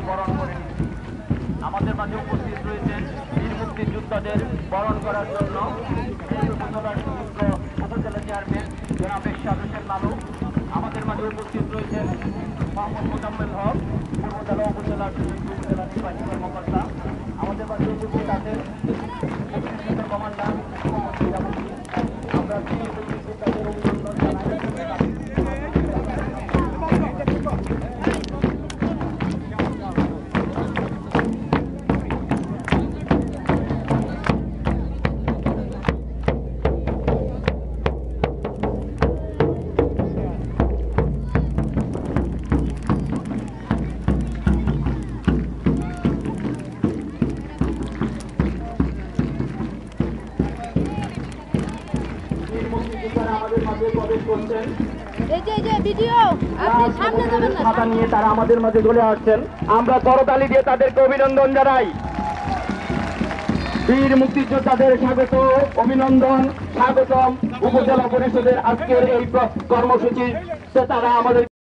বরণ করে নিচ্ছি। আমাদের মাঝে উপস্থিত রয়েছেন বীর মুক্তিযোদ্ধাদের বরণ করার জন্য উপজেলা চেয়ারম্যান জনাব এরশাদ হোসেন লালু। আমাদের মাঝে উপস্থিত রয়েছেন মোহাম্মদ মোজাম্মেল হক, পূর্বজেলা উপজেলা নির্বাহী কর্মকর্তা। আমাদের মাঝে উপস্থিত আছেন মুক্তিযোদ্ধার কমান্ডার আমরা বীর মুক্তিযোদ্ধাদের অভিনন্দন জানাই। তারা আমাদের মাঝে চলে আসছেন, আমরা করতালি দিয়ে তাদেরকে অভিনন্দন জানাই। বীর মুক্তিযোদ্ধাদের স্বাগত, অভিনন্দন, স্বাগতম উপজেলা পরিষদের আজকের এই কর্মসূচি তারা আমাদের